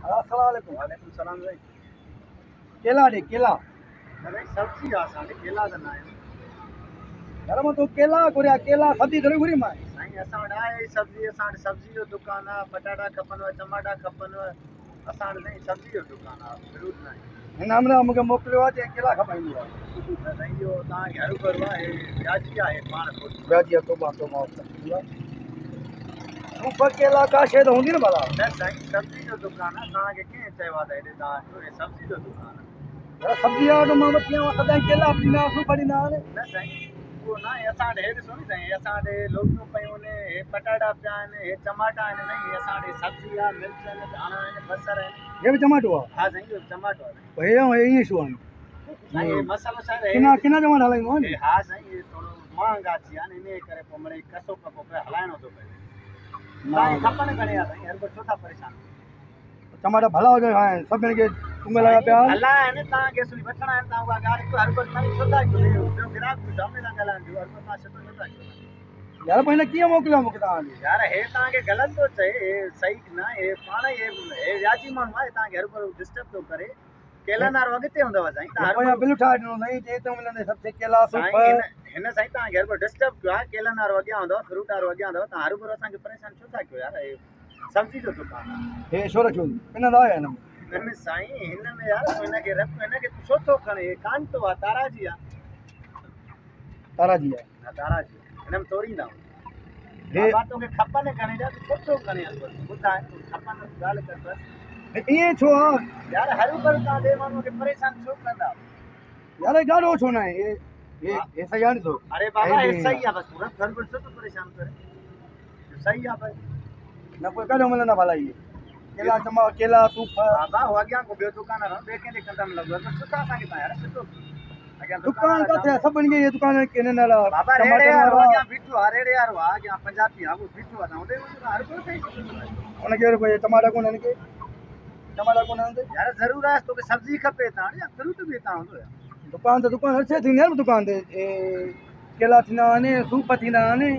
अस्सलाम वालेकुम। वालेकुम सलाम भाई। केला ॾे केला। अरे सब्जी आहे असांखे केला त न आहिनि घर में तो केला घुरिया केला सब्जी थोड़ी घुरी मां। साईं। असां वटि आहे सब्जी, असां वटि सब्जी जो दुकानु आहे। पटाटा खपनव, टमाटा खपनव, असां वटि साईं सब्जी जो दुकानु आहे, फ्रूट न आहे। हिन हमने मूंखे मोकिलियो आहे चई केला खपाईंदी आहे। त साईं इहो तव्हांखे हरू भरू आहे, व्याजी आहे पाण व्याजी तोबा तोबा सूप केला का शइ त हूंदी न भला। न साईं सब्जी जो दुकानु आहे। तव्हांखे कंहिं चयो आहे त हेॾे तव्हां हे सब्जी जो दुकानु आहे? सब्जी वारो मां वठी आयो सदाईं केला ॾींदा सूप ॾींदा हाणे। न साईं उहो न आहे। असां वटि हे ॾिसो नी साईं, असां वटि लोकियूं पियूं आहिनि, हे पटाटा पिया आहिनि, हे टमाटा आहिनि साईं। असां वटि सब्जी आहे, मिर्च आहिनि, धाणा आहिनि, बसर आहिनि। ये भी टमाटो आहे? हा साईं इहो टमाटो आहे। हे ईअं छो आहिनि? साईं हे मसालो छा किना किना टमाटा हलाईंदो आहे नी? हा साईं हे थोरो महांगा थी विया आहिनि, इन करे पोइ मिड़ई कसो कपो पियो हलाइणो थो पए। तव्हांखे खपनि घणे आहे साईं? हर को छो था परेशान? टमाटा भला हुजनि हाणे सभिनी खे टुंग लॻा पिया भला आहिनि, तव्हांखे असली वठणा आहिनि। तव्हां उहा ॻाल्हि हर को तव्हां छो था कयो? ॿियो ग्राहक बि सामने था ॻाल्हाइनि, हर को तव्हां छो था कयो? यार पहिने कीअं मोकिलियो मूंखे तव्हां? यार हे तव्हांखे ग़लति थो चए, हे सही न। हे पाण हे व्याजी माण्हू आहे, तव्हांखे हर को डिस्टर्ब थो करे। केला नारो अॻिते हूंदव साईं। तव्हां बिल ठाहे ॾिनो साईं, चई तो मिलंदे सभु केला सूप। हिन साईं तव्हांखे हर को डिस्टर्ब कयो आहे। केला नारो अॻियां हूंदव, फ्रूट वारो अॻियां हूंदव, तव्हां हर को असांखे परेशान छो था कयो यार? हे सब्जी जो दुकानु आहे। हे छो रखियो इन दा आहे न हिन साईं हिन में यार हिनखे रख, हिनखे छो थो खणे? हे कांटो आहे, ताराजी आहे। ताराजी आहे? हा ताराजी। हिन में तोड़ींदा हे बाबा तोखे खपनि घणे जा छो थो खणे? ॿुधाए खपनि ॻाल्हि कर बसि। ईअं छो आहे यार हर भर तव्हां ॿिए माण्हूअ खे परेशान छो कंदा? यार ॾाढो छो न आहे? हे सही आहे ॾिसो। अरे बाबा हे सही आहे, बसि पूरा घर भर छो थो परेशान करे? सही आहे भाई। न कोई कॾहिं मिलंदा भला इहे केला टमा केला सूप? बाबा हो अॻियां को ॿियो दुकानु आहे, ॿिए कंहिंजे कंधा में लॻो आहे, सुठा असांखे तव्हां यार सुठो अॻियां दुकान किथे आहे? सभिनी खे इहे दुकान किन न बाबा रेड़े वारो अॻियां बीठो आहे, रेड़े वारो आहे अॻियां पंजाबी आहे, उहो बीठो आहे, तव्हां होॾे वञो हर को सही। उनखे कोई टमाटा कोन आहिनि के टमाटा कोन आहिनि यार ज़रूरु आहे तोखे सब्जी खपे तव्हां या फ्रूट बि हितां हूंदो यार। दुकान हर शइ थींदी आहे न दुकान ते। केला थींदा आहिनि, सूप थींदा आहिनि।